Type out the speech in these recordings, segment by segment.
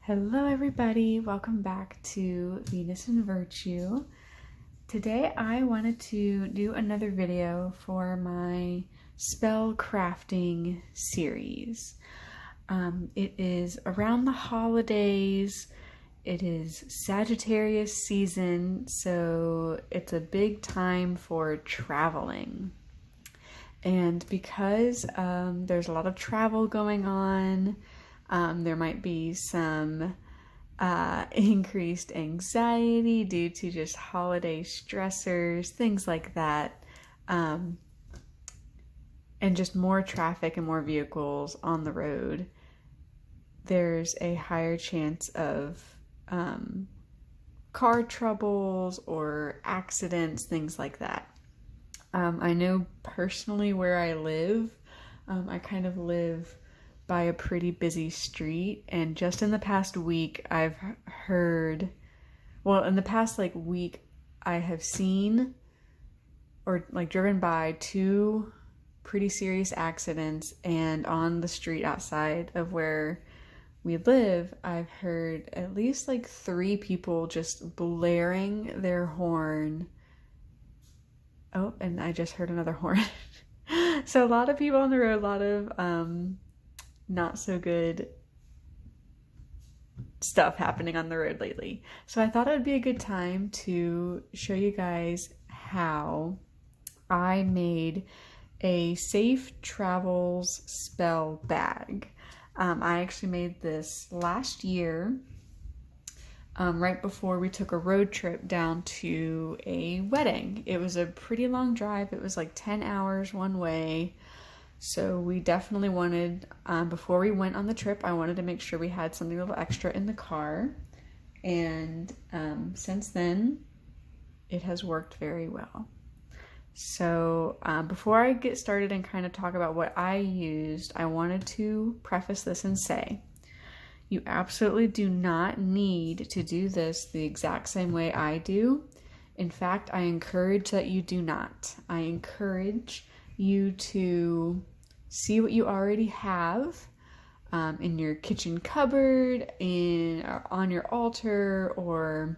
Hello everybody, welcome back to Venus and Virtue. Today I wanted to do another video for my spell crafting series. It is around the holidays, it is Sagittarius season, so it's a big time for traveling. And because there's a lot of travel going on, there might be some increased anxiety due to just holiday stressors, things like that, and just more traffic and more vehicles on the road. There's a higher chance of car troubles or accidents, things like that. I know personally where I live, I kind of live by a pretty busy street, and just in the past week I've heard, well, in the past week I have seen or driven by two pretty serious accidents, and on the street outside of where we live I've heard at least 3 people just blaring their horn. Oh, and I just heard another horn. So a lot of people on the road, a lot of not so good stuff happening on the road lately. So I thought it would be a good time to show you guys how I made a safe travels spell bag. I actually made this last year, right before we took a road trip down to a wedding. It was a pretty long drive. It was 10 hours one way. So we definitely wanted, before we went on the trip, I wanted to make sure we had something a little extra in the car. And since then, it has worked very well. So before I get started and kind of talk about what I used, I wanted to preface this and say, you absolutely do not need to do this the exact same way I do. In fact, I encourage that you do not. I encourage you to see what you already have in your kitchen cupboard, on your altar, or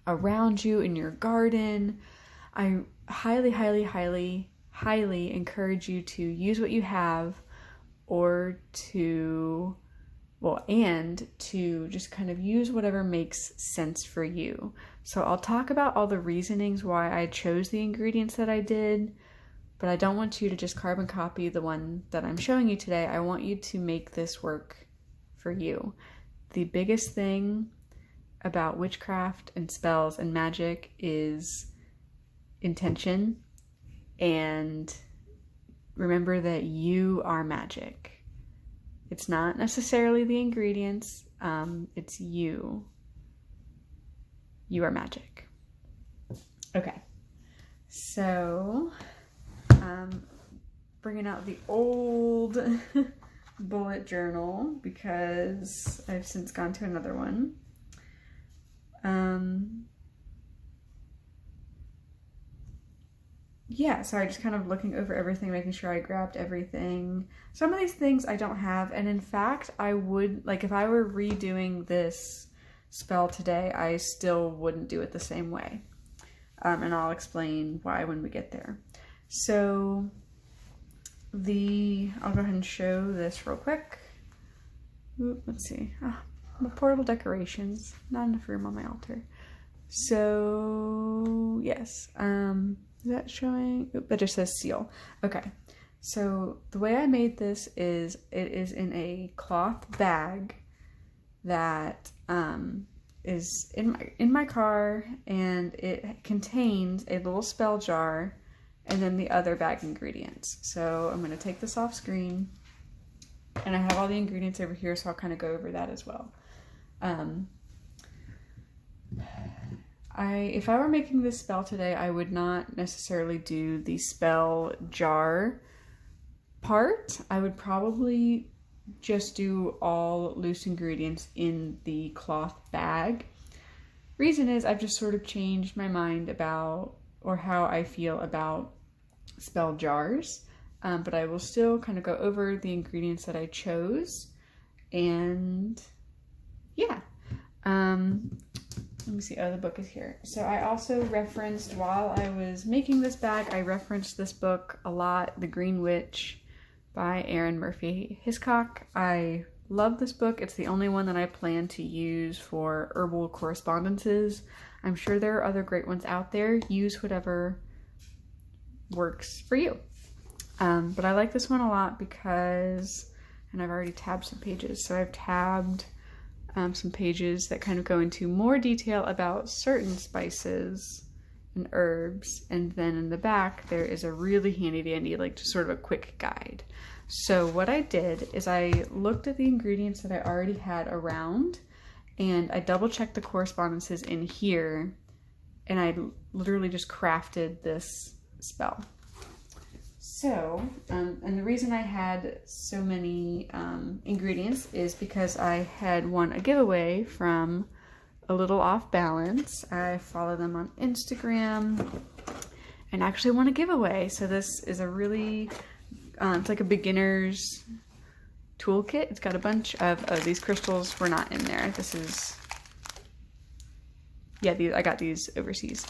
around you in your garden. I highly, highly, highly, highly encourage you to use what you have, or to, and to just kind of use whatever makes sense for you. So I'll talk about all the reasonings why I chose the ingredients that I did, but I don't want you to just carbon copy the one that I'm showing you today. I want you to make this work for you. The biggest thing about witchcraft and spells and magic is intention, and remember that you are magic. It's not necessarily the ingredients, it's you. You are magic. Okay, so bringing out the old bullet journal because I've since gone to another one. Yeah, sorry, just kind of looking over everything, making sure I grabbed everything. Some of these things I don't have, and in fact, I would, if I were redoing this spell today, I still wouldn't do it the same way. And I'll explain why when we get there. So I'll go ahead and show this real quick. Let's see. My portable decorations. Not enough room on my altar. So yes. Is that showing? Oop, that just says seal. Okay. So the way I made this is it is in a cloth bag that is in my car, and it contains a little spell jar and then the other bag ingredients. So I'm going to take this off screen, and I have all the ingredients over here, so I'll kind of go over that as well. If I were making this spell today, I would not necessarily do the spell jar part. I would probably just do all loose ingredients in the cloth bag. Reason is I've just sort of changed my mind about, or how I feel about spell jars, but I will still kind of go over the ingredients that I chose, and yeah. Let me see. Oh, the book is here. So I also referenced, while I was making this bag, I referenced this book a lot, The Green Witch by Erin Murphy Hiscock. I love this book. It's the only one that I plan to use for herbal correspondences. I'm sure there are other great ones out there. Use whatever works for you. But I like this one a lot because, and I've already tabbed some pages, so I've tabbed some pages that kind of go into more detail about certain spices and herbs, and then in the back there is a really handy dandy, like just sort of a quick guide. So what I did is I looked at the ingredients that I already had around, and I double checked the correspondences in here, and I literally just crafted this spell. So, and the reason I had so many ingredients is because I had won a giveaway from A Little Off Balance. I follow them on Instagram and actually won a giveaway. So this is a really, it's like a beginner's toolkit. It's got a bunch of, oh, these crystals were not in there. This is, yeah, I got these overseas.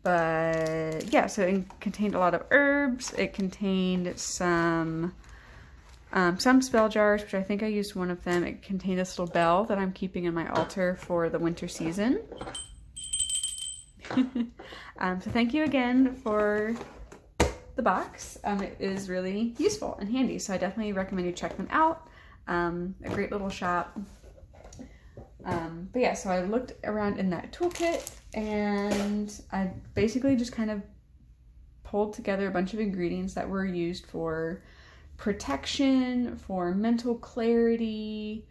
But yeah, so it contained a lot of herbs. It contained some spell jars, which I think I used one of them. It contained this little bell that I'm keeping in my altar for the winter season. So thank you again for the box. It is really useful and handy, so I definitely recommend you check them out. A great little shop. But yeah, so I looked around in that toolkit, and I basically just kind of pulled together a bunch of ingredients that were used for protection, for mental clarity,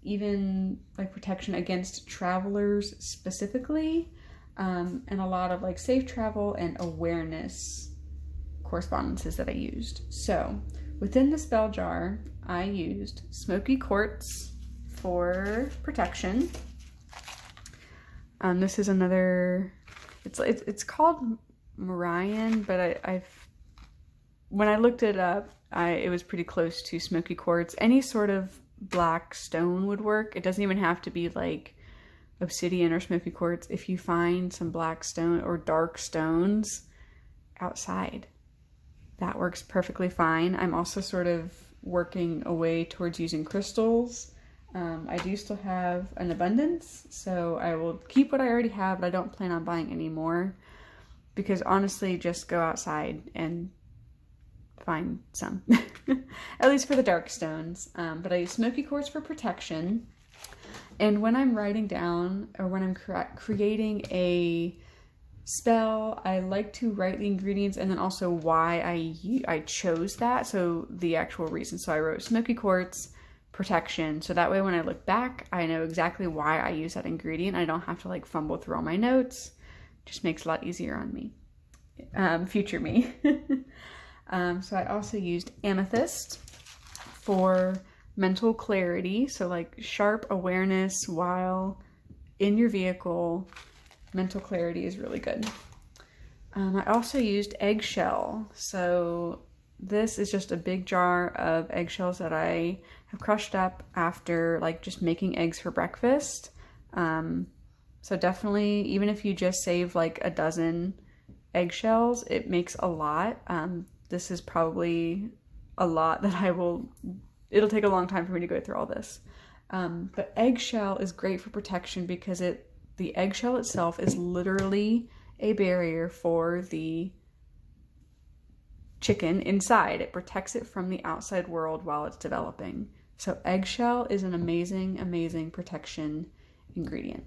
even like protection against travelers specifically, and a lot of like safe travel and awareness correspondences that I used. So within the spell jar, I used smoky quartz for protection. This is another, it's called Marian, but when I looked it up, it was pretty close to smoky quartz. Any sort of black stone would work. It doesn't even have to be like obsidian or smoky quartz. If you find some black stone or dark stones outside, that works perfectly fine. I'm also sort of working a way towards using crystals. I do still have an abundance, so I will keep what I already have, but I don't plan on buying any more, because honestly, just go outside and find some, at least for the dark stones. But I use smoky quartz for protection, and when I'm writing down, or when I'm creating a spell, I like to write the ingredients and then also why I chose that, so the actual reason. So I wrote smoky quartz, protection, so that way when I look back, I know exactly why I use that ingredient. I don't have to like fumble through all my notes. It just makes it a lot easier on me, future me. So I also used amethyst for mental clarity, so like sharp awareness while in your vehicle. Mental clarity is really good. I also used eggshell. So this is just a big jar of eggshells that I have crushed up after like just making eggs for breakfast. So definitely, even if you just save like a dozen eggshells, it makes a lot. This is probably a lot that it'll take a long time for me to go through all this. But eggshell is great for protection because the eggshell itself is literally a barrier for the chicken inside. It protects it from the outside world while it's developing. So eggshell is an amazing, amazing protection ingredient.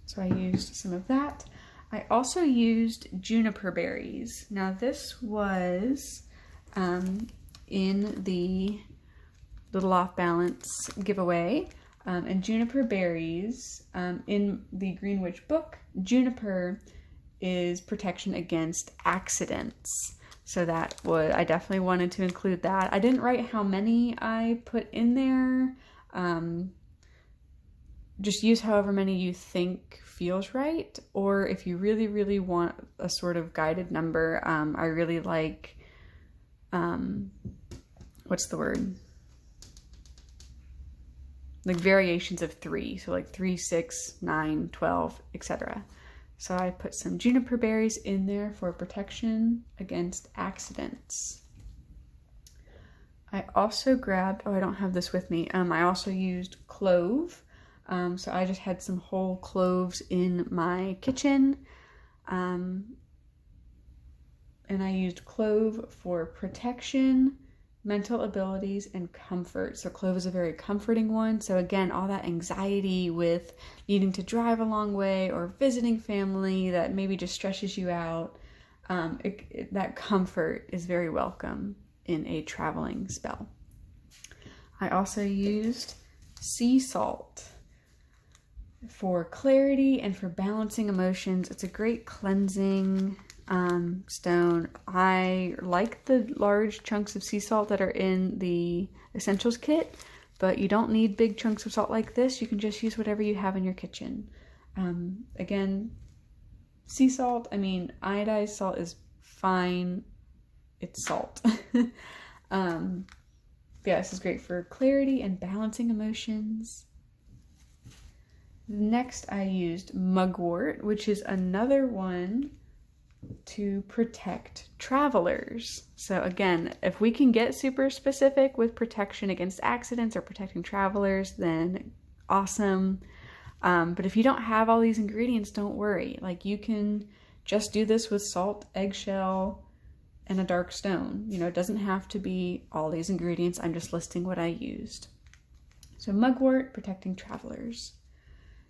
So I used some of that. I also used juniper berries. Now this was in the Little Off Balance giveaway. And juniper berries, in the Green Witch book, juniper is protection against accidents. So I definitely wanted to include that. I didn't write how many I put in there. Just use however many you think feels right. Or if you really, really want a sort of guided number, I really like, what's the word? like variations of 3. So like 3, 6, 9, 12, etc. So I put some juniper berries in there for protection against accidents. I also grabbed, oh, I don't have this with me. I also used clove. So I just had some whole cloves in my kitchen. And I used clove for protection, mental abilities, and comfort. So clove is a very comforting one. So again, all that anxiety with needing to drive a long way or visiting family that maybe just stresses you out, that comfort is very welcome in a traveling spell. I also used sea salt for clarity and for balancing emotions. It's a great cleansing stone. I like the large chunks of sea salt that are in the essentials kit, but you don't need big chunks of salt like this. You can just use whatever you have in your kitchen. Again, sea salt, I mean, iodized salt is fine. It's salt. Yeah, this is great for clarity and balancing emotions. Next, I used mugwort, which is another one to protect travelers. So again, if we can get super specific with protection against accidents or protecting travelers, then awesome. But if you don't have all these ingredients, don't worry. Like, you can just do this with salt, eggshell, and a dark stone. You know, it doesn't have to be all these ingredients. I'm just listing what I used. So mugwort, protecting travelers.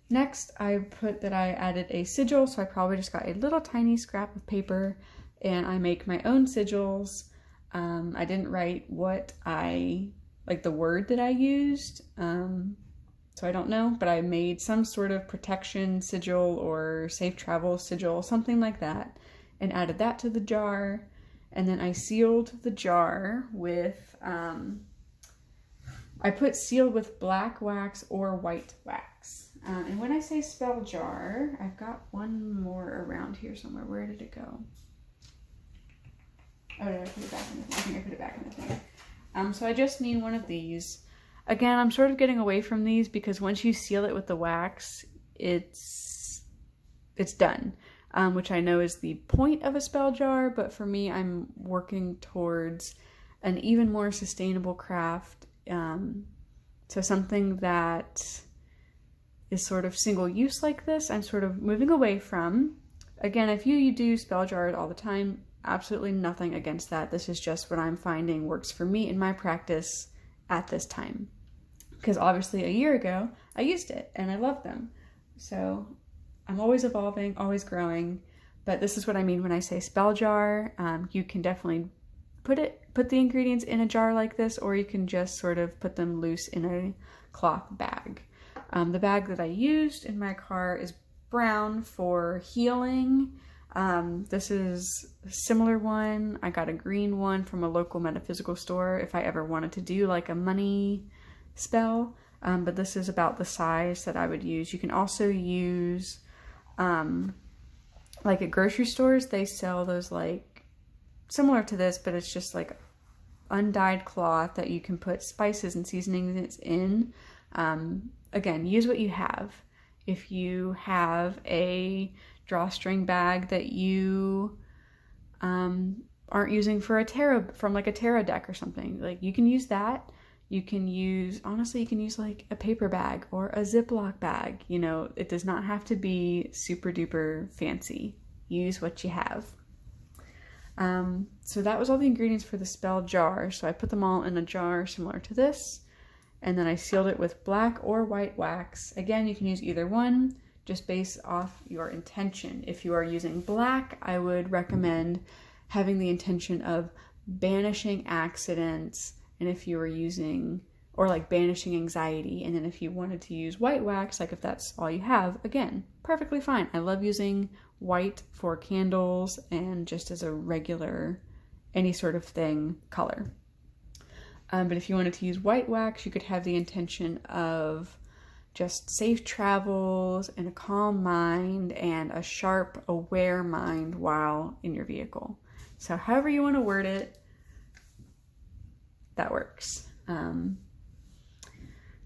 Next, I put that I added a sigil, so I probably just got a little tiny scrap of paper and I make my own sigils. I didn't write the word that I used, so I don't know, but I made some sort of protection sigil or safe travel sigil, something like that, and added that to the jar. And then I sealed the jar with, I put sealed with black wax or white wax. And when I say spell jar, I've got one more around here somewhere. Where did it go? Oh, did I put it back in the thing? I think I put it back in the thing. So I just need one of these. Again, I'm sort of getting away from these because once you seal it with the wax, it's done. Which I know is the point of a spell jar, but for me, I'm working towards an even more sustainable craft. So something that is sort of single use like this, I'm sort of moving away from. Again, if you do spell jars all the time, absolutely nothing against that. This is just what I'm finding works for me in my practice at this time. Because obviously a year ago, I used it and I loved them. So I'm always evolving, always growing, but this is what I mean when I say spell jar. You can definitely put the ingredients in a jar like this, or you can just sort of put them loose in a cloth bag. The bag that I used in my car is brown for healing. This is a similar one. I got a green one from a local metaphysical store if I ever wanted to do like a money spell. But this is about the size that I would use. You can also use, like at grocery stores, they sell those like similar to this, but it's just like undyed cloth that you can put spices and seasonings in. Again, use what you have. If you have a drawstring bag that you aren't using for a tarot, from like a tarot deck or something, like you can use that. You can use, honestly, you can use like a paper bag or a Ziploc bag. You know, it does not have to be super duper fancy. Use what you have. So that was all the ingredients for the spell jar. So I put them all in a jar similar to this, and then I sealed it with black or white wax. Again, you can use either one, just based off your intention. If you are using black, I would recommend having the intention of banishing accidents, and if you were using, or like banishing anxiety, and then if you wanted to use white wax, like if that's all you have, again, perfectly fine. I love using white for candles and just as a regular, any sort of thing color. But if you wanted to use white wax, you could have the intention of just safe travels and a calm mind and a sharp, aware mind while in your vehicle. So however you want to word it, that works.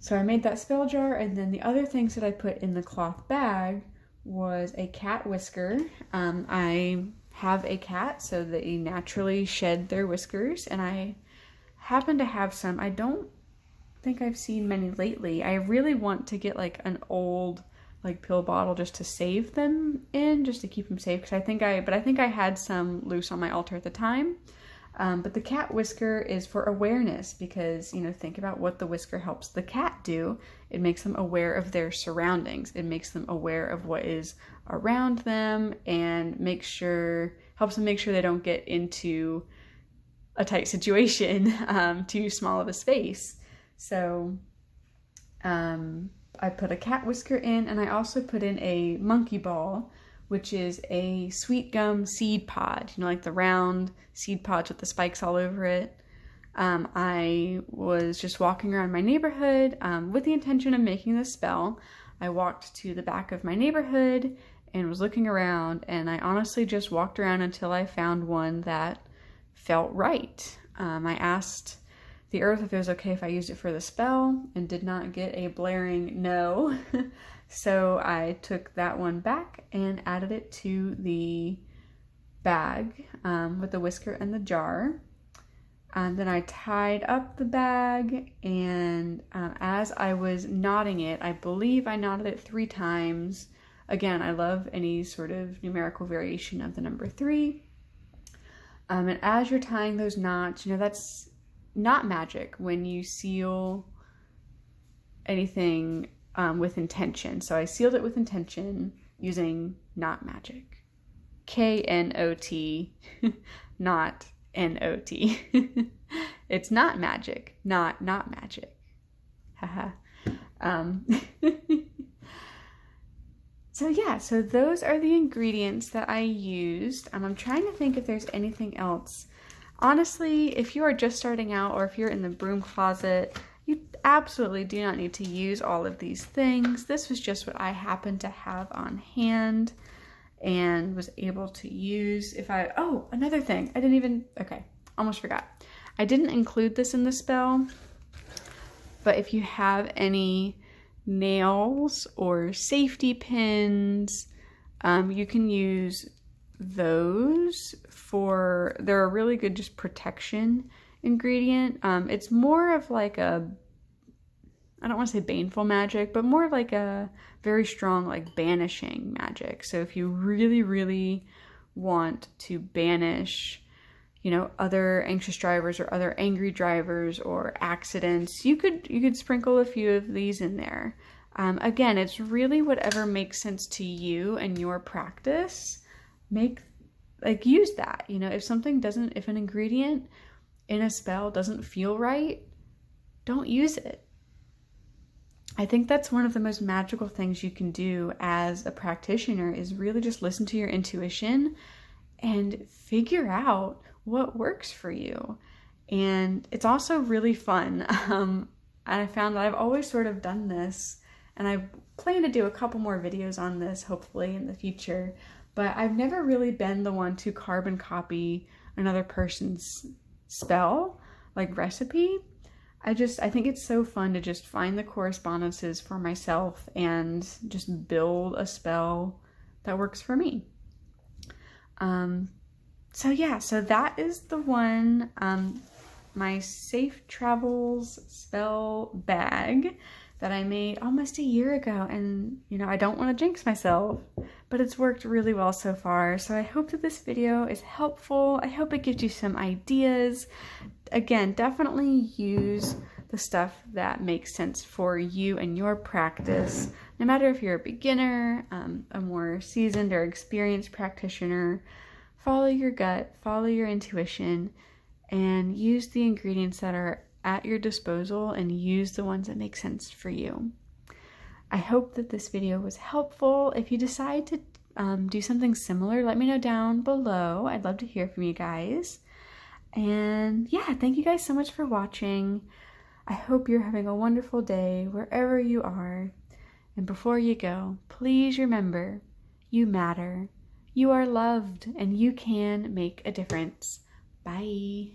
So I made that spell jar, and then the other things that I put in the cloth bag was a cat whisker. I have a cat, so they naturally shed their whiskers, and I happen to have some. I don't think I've seen many lately. I really want to get like an old like pill bottle just to save them in, just to keep them safe, because I think I had some loose on my altar at the time. But the cat whisker is for awareness, because, you know, think about what the whisker helps the cat do. It makes them aware of their surroundings. It makes them aware of what is around them, and helps them make sure they don't get into a tight situation, too small of a space. So I put a cat whisker in, and I also put in a monkey ball, which is a sweet gum seed pod, you know, like the round seed pods with the spikes all over it. I was just walking around my neighborhood with the intention of making this spell. I walked to the back of my neighborhood and was looking around, and I honestly just walked around until I found one that felt right. I asked the earth if it was okay if I used it for the spell, and did not get a blaring no. So I took that one back and added it to the bag with the whisker and the jar. And then I tied up the bag, and as I was knotting it, I believe I knotted it 3 times. Again, I love any sort of numerical variation of the number 3. And as you're tying those knots, you know, that's not magic when you seal anything with intention. So I sealed it with intention using not magic. K-N-O-T, not N-O-T. It's not magic, not magic. Haha. So yeah, so those are the ingredients that I used. I'm trying to think if there's anything else. Honestly, if you are just starting out, or if you're in the broom closet, you absolutely do not need to use all of these things. This was just what I happened to have on hand and was able to use. Oh, another thing. Okay, almost forgot. I didn't include this in the spell, but if you have any nails or safety pins, you can use those they're a really good just protection ingredient. It's more of like I don't want to say baneful magic, but more like a very strong like banishing magic. So if you really, really want to banish, you know, other anxious drivers or other angry drivers or accidents, you could sprinkle a few of these in there. Again, it's really whatever makes sense to you and your practice. Use that. You know, if an ingredient in a spell doesn't feel right, don't use it. I think that's one of the most magical things you can do as a practitioner, is really just listen to your intuition and figure out what works for you. And it's also really fun. I found that I've always sort of done this, and I plan to do a couple more videos on this hopefully in the future, but I've never really been the one to carbon copy another person's spell, like recipe. I think it's so fun to just find the correspondences for myself and just build a spell that works for me. So yeah, so that is the one, my Safe Travels spell bag that I made almost a year ago. And, you know, I don't want to jinx myself, but it's worked really well so far. So I hope that this video is helpful. I hope it gives you some ideas. Again, definitely use the stuff that makes sense for you and your practice. No matter if you're a beginner, a more seasoned or experienced practitioner, follow your gut, follow your intuition, and use the ingredients that are at your disposal, and use the ones that make sense for you. I hope that this video was helpful. If you decide to do something similar, let me know down below. I'd love to hear from you guys. And yeah, thank you guys so much for watching. I hope you're having a wonderful day wherever you are. And before you go, please remember, you matter, you are loved, and you can make a difference. Bye.